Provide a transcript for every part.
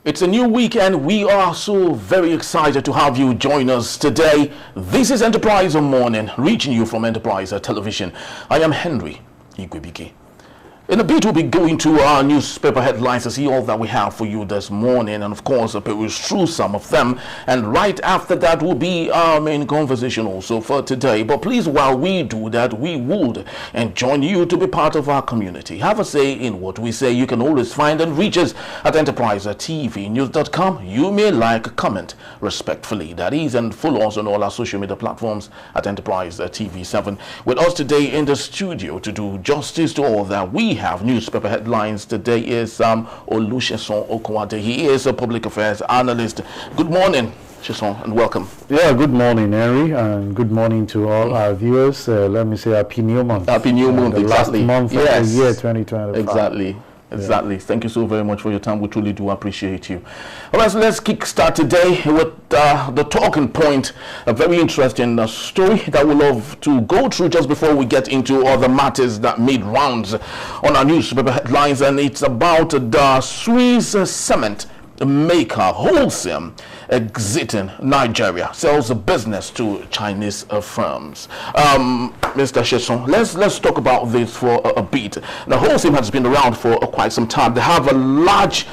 It's a new weekend. We are so very excited to have you join us today. This is Enterprise Morning, reaching you from Enterprise Television. I am Henry Igwebike. In a bit, we'll be going to our newspaper headlines to see all that we have for you this morning, and of course, peruse through some of them. And right after that will be our main conversation also for today. But please, while we do that, we would join you to be part of our community. Have a say in what we say. You can always find and reach us at enterprisetvnews.com. You may like, comment respectfully, that is, and follow us on all our social media platforms at Enterprise TV7. With us today in the studio to do justice to all that we have newspaper headlines today is Olusegun Okunwade. He is a public affairs analyst. Good morning, Sheson, and welcome. Yeah, good morning, Henry, and good morning to all our viewers. Let me say Happy New Month. Happy New Month, the exactly. last month of the year 2025. Exactly. Yeah. Thank you so very much for your time. We truly do appreciate you. All right, so let's kickstart today with the talking point. A very interesting story that we love to go through just before we get into other matters that made rounds on our newspaper headlines, and it's about the Swiss cement maker Huaxin exiting Nigeria, sells a business to Chinese firms. Mr. Sheson, let's talk about this for a bit. Now, Huaxin has been around for quite some time. They have a large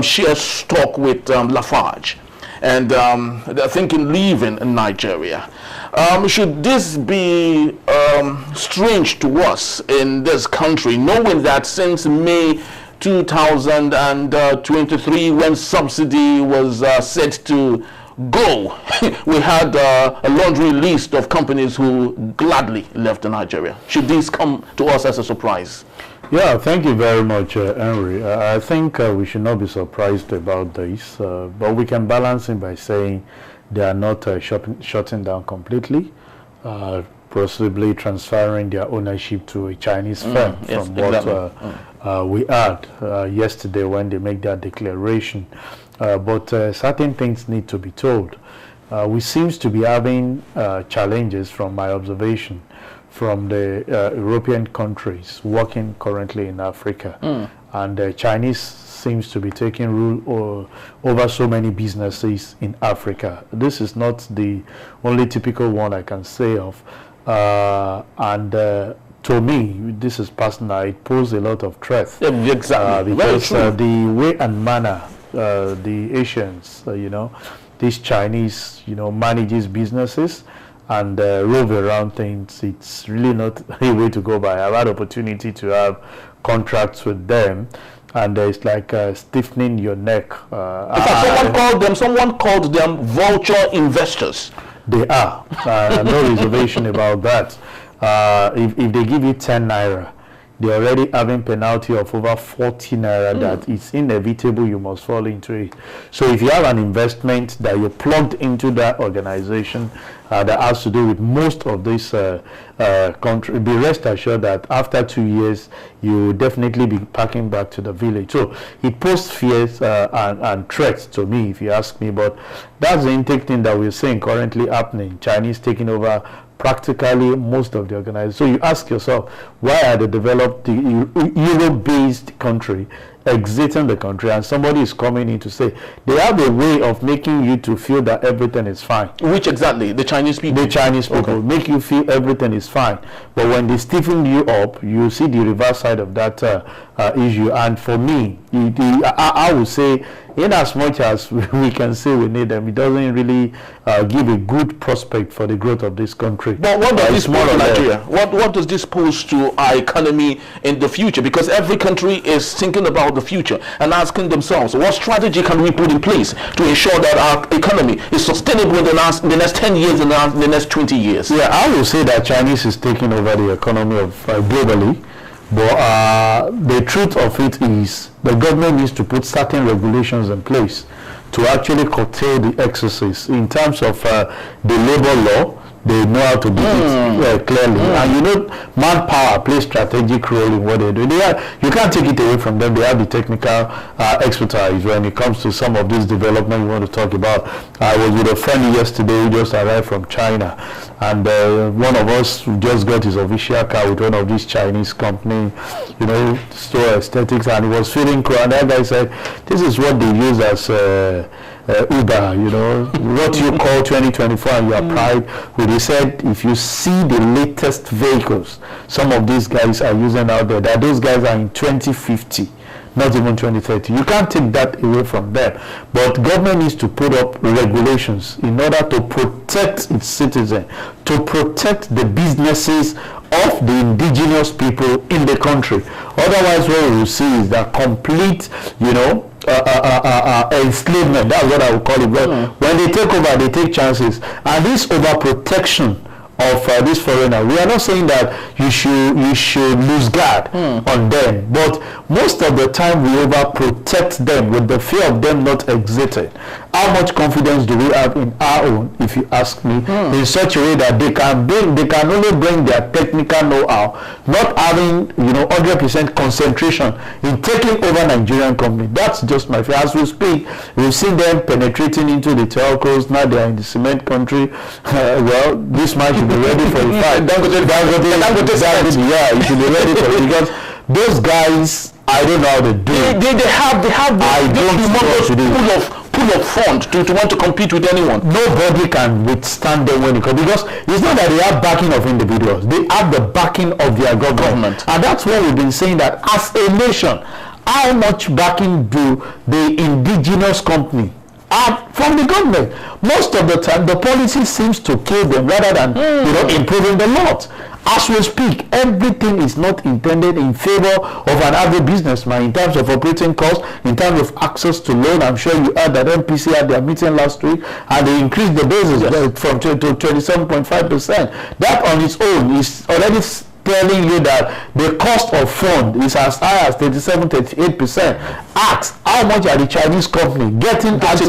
share stock with Lafarge, and they're thinking leaving Nigeria. Should this be strange to us in this country, knowing that since May 2023, when subsidy was set to go, we had a laundry list of companies who gladly left Nigeria. Should this come to us as a surprise? Yeah, thank you very much, Henry. I think we should not be surprised about this, but we can balance it by saying they are not shutting down completely, possibly transferring their ownership to a Chinese firm, from what we heard yesterday when they make that declaration. But certain things need to be told. We seem to be having challenges, from my observation, from the European countries working currently in Africa. And the Chinese seems to be taking rule over so many businesses in Africa. This is not the only typical one I can say of. To me, this is personal, it poses a lot of threat. Yeah, exactly. Because the way and manner the Asians, these Chinese, manages businesses and rove around things, it's really not a way to go by. I've had opportunity to have contracts with them, and it's like stiffening your neck. In fact, someone called them vulture investors. They are. No reservation about that. If they give you 10 naira, they're already having penalty of over 40 naira that it's inevitable you must fall into it. So if you have an investment that you're plugged into that organization that has to do with most of this country, be rest assured that after 2 years, you will definitely be packing back to the village. So it poses fears and threats to me, if you ask me. But that's the intake thing that we're seeing currently happening. Chinese taking over practically most of the organizers. So you ask yourself, why are the developed, Euro-based country exiting the country, and somebody is coming in to say they have a way of making you to feel that everything is fine. Which exactly? The Chinese people? The Chinese people make you feel everything is fine. But when they stiffen you up, you see the reverse side of that issue. And for me, I would say, in as much as we can say we need them, it doesn't really give a good prospect for the growth of this country. But what does this pose to Nigeria? What does this pose to our economy in the future? Because every country is thinking about the future and asking themselves, what strategy can we put in place to ensure that our economy is sustainable in the next 10 years and the next 20 years? Yeah, I will say that Chinese is taking over the economy of globally. But the truth of it is the government needs to put certain regulations in place to actually curtail the excesses in terms of the labor law. They know how to do it clearly. And manpower plays strategic role in what they do. You can't take it away from them. They have the technical expertise when it comes to some of this development we want to talk about. I was with a friend yesterday who just arrived from China. and one of us just got his official car with one of these Chinese company, you know, store aesthetics, and he was feeling cool. And that guy said, "This is what they use as Uber, you know, what you call 2024, and you are proud with." He said, if you see the latest vehicles some of these guys are using out there, that those guys are in 2050. Not even 2030. You can't take that away from them. But government needs to put up regulations in order to protect its citizens, to protect the businesses of the indigenous people in the country. Otherwise, what we will see is that complete, you know, enslavement. That's what I would call it. But when they take over, they take chances. And this overprotection of this foreigner, we are not saying that you should lose guard on them, but most of the time we overprotect them with the fear of them not exiting. How much confidence do we have in our own, if you ask me, in such a way that they can only bring their technical know-how, not having, you know, 100% concentration in taking over Nigerian company. That's just my fear. As we speak, we've seen them penetrating into the telcos. Now they are in the cement country. Well, this man should be ready for the fight. Yeah, you should be ready for it, because those guys, I don't know how they do. They have the pool of funds to want to compete with anyone. Nobody can withstand them when it comes, because it's not that they have backing of individuals, they have the backing of their government. And that's why we've been saying that as a nation, how much backing do the indigenous company have from the government? Most of the time the policy seems to kill them rather than you know, improving the lot. As we speak, everything is not intended in favor of an average businessman in terms of operating costs, in terms of access to loan. I'm sure you heard that MPC had their meeting last week and they increased the basis from 20 to 27.5%. That on its own is already telling you that the cost of fund is as high as 37-38%. Ask how much are the Chinese company getting access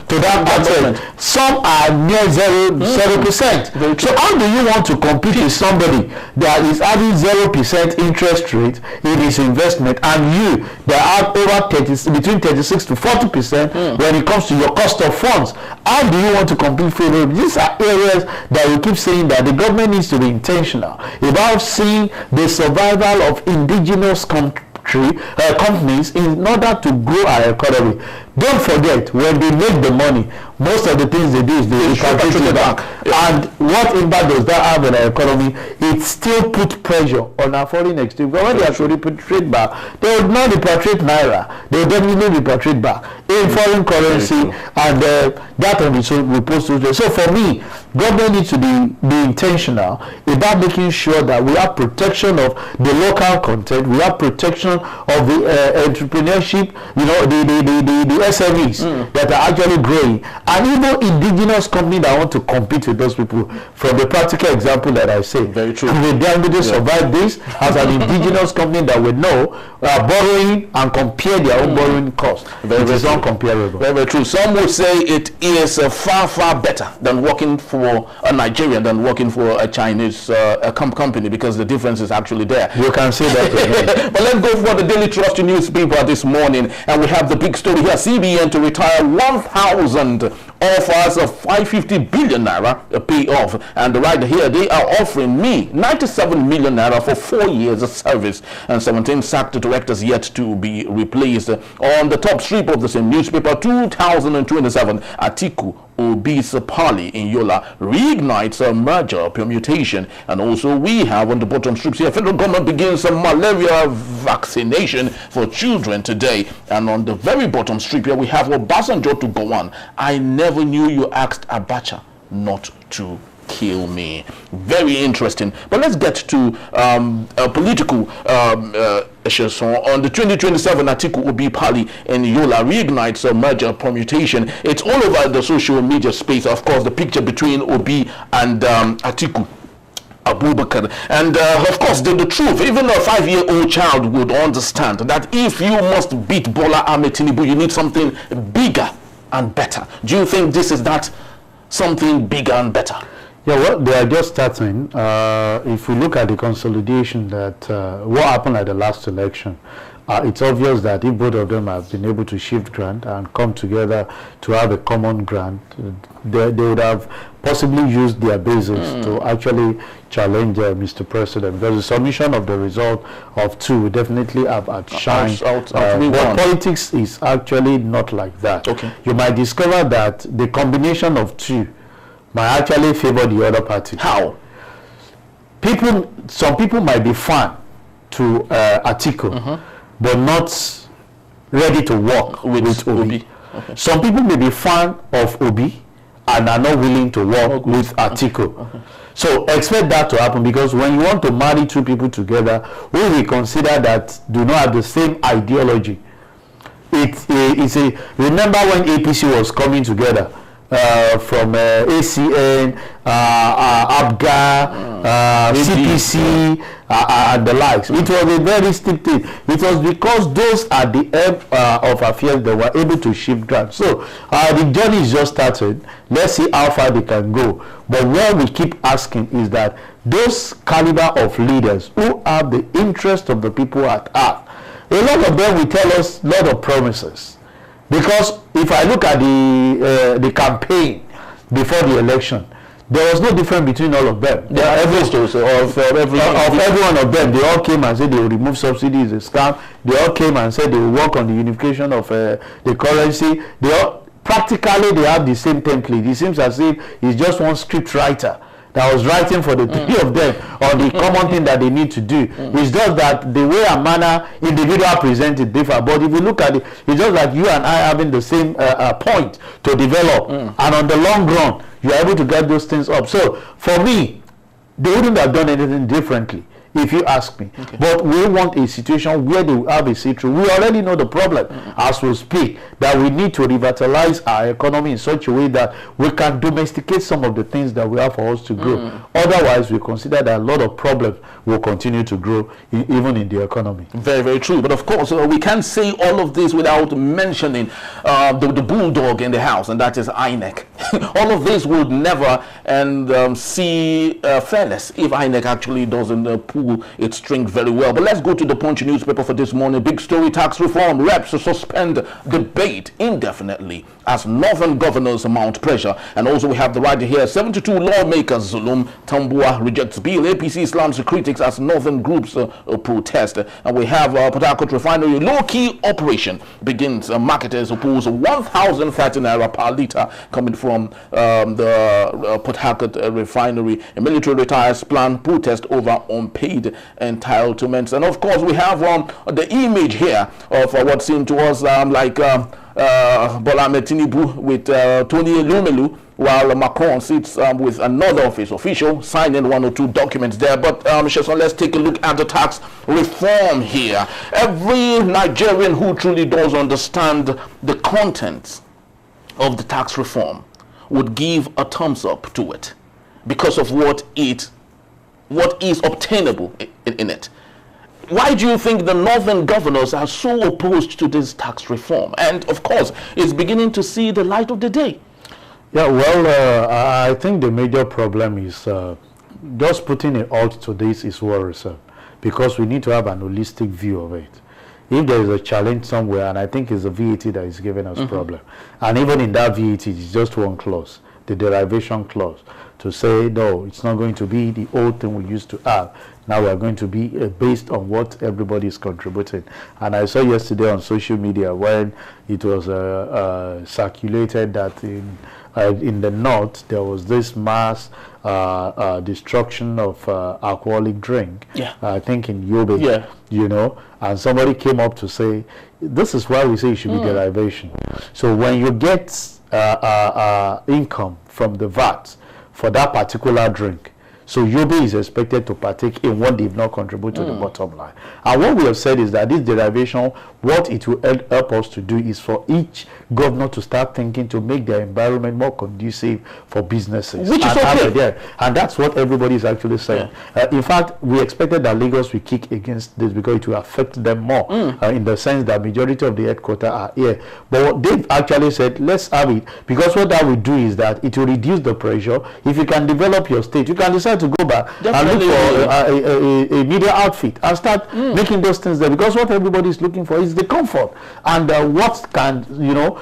to that asset? Some are near 0%. So how do you want to compete with somebody that is having 0% interest rate in his investment, and you that have over between 36 to 40% when it comes to your cost of funds? How do you want to compete for them? These are areas that we keep saying that the government needs to be intentional about seeing the survival of indigenous companies in order to grow our economy. Don't forget, when they make the money, most of the things they do is they repatriate it back. And what impact does that have on our economy? It still puts pressure on our foreign exchange. But when they actually repatriate back, they will not repatriate naira. They will definitely repatriate back in foreign currency, and that on its own will post to. So for me, government needs to be intentional about making sure that we have protection of the local content, we have protection of the entrepreneurship, you know, the SMEs that are actually growing, and even indigenous companies that want to compete with those people. From the practical example that I say, very true. Will they survive this as an indigenous company that we know borrowing and compare their own borrowing cost? It is uncomparable. Very true. Some would say it is far better than working for a Nigerian than working for a Chinese company, because the difference is actually there. You can see that. But let's go for the Daily Trust newspaper this morning, and we have the big story here. CBN to retire 1,000 offers of 550 billion naira payoff, and right here they are offering me 97 million naira for 4 years of service, and 17 sacked directors yet to be replaced. On the top strip of the same newspaper, 2027, Atiku Obi's Pali in Yola reignites a merger permutation. And also we have on the bottom strips here, federal government begins a malaria vaccination for children today. And on the very bottom strip here we have Obasanjo to go on. I never knew you asked Abacha not to kill me. Very interesting. But let's get to a political issues. So on the 2027, Atiku Obi Pali in Yola reignites a merger permutation. It's all over the social media space. Of course, the picture between Obi and Atiku Abubakar. And of course, the truth, even a 5-year-old child would understand that if you must beat Bola Ahmed Tinubu, you need something bigger and better. Do you think this is that something bigger and better? Yeah, well, they are just starting. If we look at the consolidation that what happened at the last election, it's obvious that if both of them have been able to shift grant and come together to have a common grant, they would have possibly used their basis to actually challenge Mr. President, because the submission of the result of 2 would definitely have outshined. But politics is actually not like that. Okay. You might discover that the combination of 2 might actually favor the other party. How? Some people might be fan to Atiku, but not ready to work with Obi. Okay. Some people may be fan of Obi and are not willing to work with Atiku. Okay. So expect that to happen, because when you want to marry 2 people together who we consider that do not have the same ideology, remember when APC was coming together from ACN, ABGA, CPC, and the likes. It was a very steep thing. It was because those are the ebb of affairs that were able to shift grants. So the journey is just started. Let's see how far they can go. But what we keep asking is that those caliber of leaders who have the interest of the people at heart, a lot of them will tell us a lot of promises. Because if I look at the campaign before the election, there was no difference between all of them. Every one of them, they all came and said they will remove subsidies, a scam. They all came and said they will work on the unification of the currency. Practically they have the same template. It seems as if it's just one script writer that was writing for the 3 of them on the common thing that they need to do. It's just that the way and manner individual presented differ. But if you look at it, it's just like you and I having the same point to develop. And on the long run, you're able to get those things up. So for me, they wouldn't have done anything differently, if you ask me. Okay. But we want a situation where they will have a see-through. We already know the problem as we speak, that we need to revitalize our economy in such a way that we can domesticate some of the things that we have for us to grow. Otherwise, we consider that a lot of problems will continue to grow even in the economy. Very, very true. But of course, we can't say all of this without mentioning the bulldog in the house, and that is INEC. All of this would never see fairness if INEC actually doesn't pull its string very well. But let's go to the Punch newspaper for this morning. Big story: tax reform, reps to suspend debate indefinitely as northern governors mount pressure. And also we have the right here: 72 lawmakers, Zulum Tambua rejects bill, APC slams critics as northern groups protest. And we have Port Harcourt refinery low-key operation begins. Marketers oppose 1,030 naira per litre coming from the Port Harcourt refinery. A military retires plan protest over unpaid entitlements. And of course we have the image here of what seemed to us like Bola Ahmed Tinubu with Tony Elumelu, while Macron sits with another of his official signing 1 or 2 documents there. But Sheson, let's take a look at the tax reform here. Every Nigerian who truly does understand the contents of the tax reform would give a thumbs up to it because of what is obtainable in it. Why do you think the northern governors are so opposed to this tax reform? And of course, it's beginning to see the light of the day. Yeah, well, I think the major problem is just putting a halt to this is worrisome, because we need to have an holistic view of it. If there is a challenge somewhere, and I think it's the VAT that is giving us problem, and even in that VAT, it's just one clause, the derivation clause, to say, no, it's not going to be the old thing we used to have. Now we are going to be based on what everybody is contributing. And I saw yesterday on social media when it was circulated that in the north there was this mass destruction of alcoholic drink. Yeah. I think in Yobe. Yeah. You know, and somebody came up to say, this is why we say it should be derivation. So when you get income from the VAT for that particular drink, so Yobe is expected to partake in what they've not contributed to the bottom line. And what we have said is that this derivation, what it will help us to do is for each governor to start thinking to make their environment more conducive for businesses. Which is okay. And that's what everybody is actually saying. Yeah. In fact, we expected that Lagos will kick against this because it will affect them more in the sense that majority of the headquarters are here. But what they've actually said, let's have it, because what that will do is that it will reduce the pressure. If you can develop your state, you can decide prepared to go back and look for a media outfit and start making those things there, because what everybody is looking for is the comfort and what can, you know,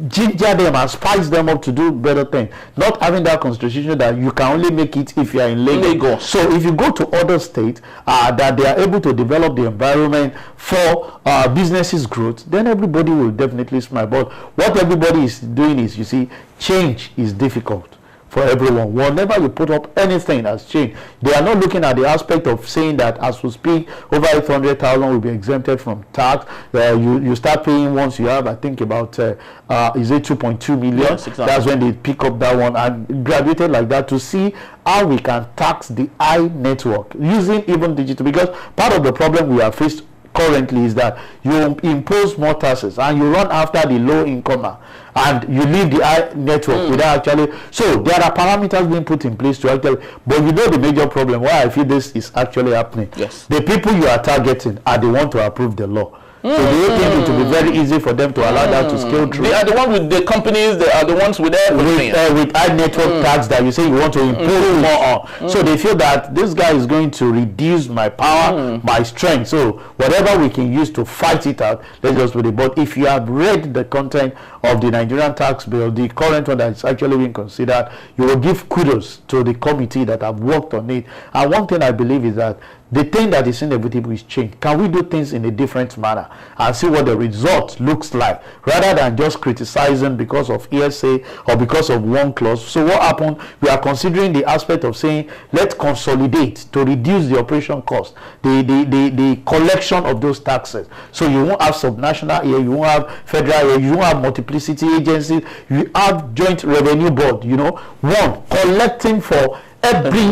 ginger them and spice them up to do better things. Not having that constitution that you can only make it if you are in Lagos. So if you go to other states that they are able to develop the environment for businesses growth, then everybody will definitely smile. But what everybody is doing is, you see, change is difficult for everyone. Whenever you put up anything that's changed, they are not looking at the aspect of saying that as we speak, over 800,000 will be exempted from tax. You start paying once you have, I think, about is it 2.2 million? Yes, exactly. That's when they pick up that one and graduated like that to see how we can tax the high network using even digital. Because part of the problem we have faced currently is that you impose more taxes and you run after the low incomer and you leave the high network without actually. So there are parameters being put in place to actually, but you know the major problem why I feel this is actually happening. Yes. The people you are targeting are the ones to approve the law. So they think it will be very easy for them to allow that to scale through. They are the ones with the companies, they are the ones with everything. With high network tax that you say you want to impose more on. So they feel that this guy is going to reduce my power, my strength. So whatever we can use to fight it out, let's just put it. But if you have read the content of the Nigerian tax bill, the current one that's actually being considered, you will give kudos to the committee that have worked on it. And one thing I believe is that the thing that is inevitable is change. Can we do things in a different manner and see what the result looks like, rather than just criticizing because of ESA or because of one clause? So what happened? We are considering the aspect of saying, let's consolidate to reduce the operation cost, the collection of those taxes. So you won't have subnational here, you won't have federal here, you won't have multiplicity agencies, you have joint revenue board, you know, one collecting for every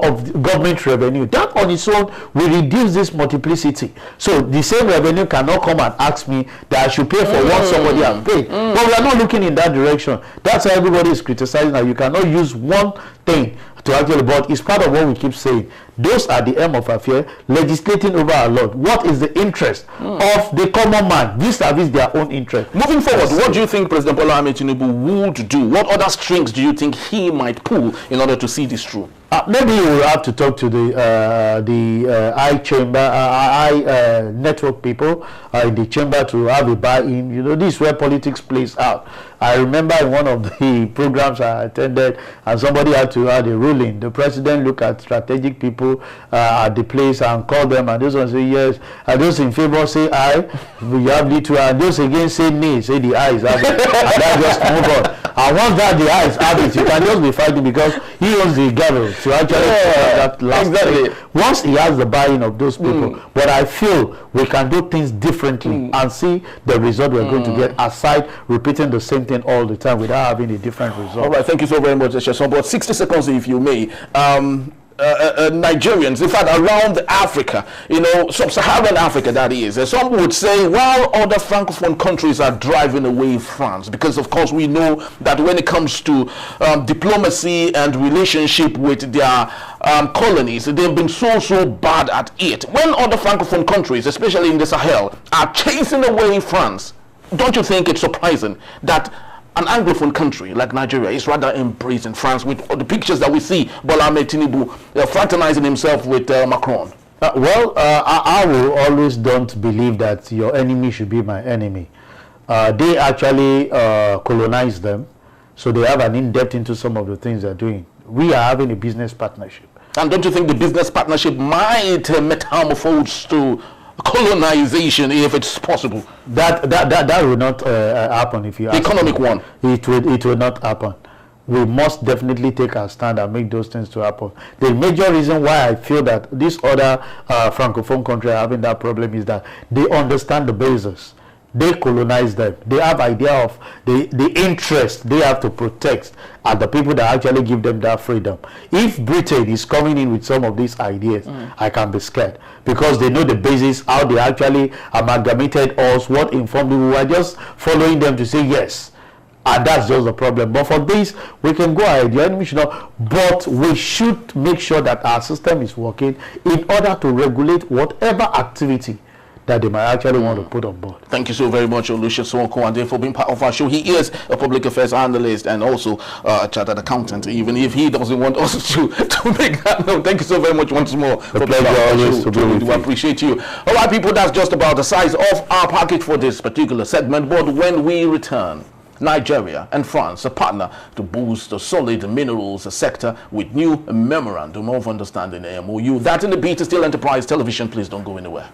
of government revenue. That on its own will reduce this multiplicity. So the same revenue cannot come and ask me that I should pay for what somebody has paid. But we are not looking in that direction. That's why everybody is criticizing that you cannot use one thing to actually, but it's part of what we keep saying. Those are the aim of affair, legislating over our law. What is the interest of the common man vis-a-vis their own interest? Moving forward, what do you think President Bola Ahmed Tinubu would do? What other strings do you think he might pull in order to see this through? Maybe we will have to talk to the I chamber, I network people in the chamber to have a buy-in. You know, this is where politics plays out. I remember in one of the programs I attended, and somebody had to add a ruling. The president looked at strategic people at the place and called them, and those ones say yes, and those in favor say aye, we have little, and those against say nay, say the ayes have it, and that just move on. And once that the ayes have it, you can just be fighting because he owns the gavel to actually that last thing. Once he has the buy-in of those people, but I feel we can do things differently and see the result we're going to get, aside repeating the same thing all the time without having a different result. All right, thank you so very much, Sheson. But 60 seconds, if you may. Nigerians, in fact, around Africa, you know, sub-Saharan Africa, that is. Some would say, while other Francophone countries are driving away France, because, of course, we know that when it comes to diplomacy and relationship with their colonies, they've been so bad at it. When other Francophone countries, especially in the Sahel, are chasing away France, don't you think it's surprising that an Anglophone country like Nigeria is rather embracing France, with the pictures that we see Bola Ahmed Tinubu fraternizing himself with Macron? I will always don't believe that your enemy should be my enemy. They actually colonize them, so they have an in-depth into some of the things they're doing. We are having a business partnership. And don't you think the business partnership might metamorphose to colonization if it's possible? That will not happen if you ask the economic me. one. It will not happen. We must definitely take our stand and make those things to happen. The major reason why I feel that these other Francophone countries are having that problem is that they understand the basis. They colonize them. They have idea of the interest they have to protect and the people that actually give them that freedom. If Britain is coming in with some of these ideas, I can be scared, because they know the basis, how they actually amalgamated us, what informed them. We were just following them to say yes. And that's just the problem. But for this, we can go ahead. The enemy should not. But we should make sure that our system is working in order to regulate whatever activity that they might actually want to put on board. Thank you so very much, Olusegun Okoande, for being part of our show. He is a public affairs analyst and also a chartered accountant, even if he doesn't want us to make that known. Thank you so very much once more. A pleasure always to be with you. We appreciate you. All right, people, that's just about the size of our package for this particular segment. But when we return, Nigeria and France are partner to boost the solid minerals sector with new memorandum of understanding, MOU. That in the beat is still Enterprise Television. Please don't go anywhere.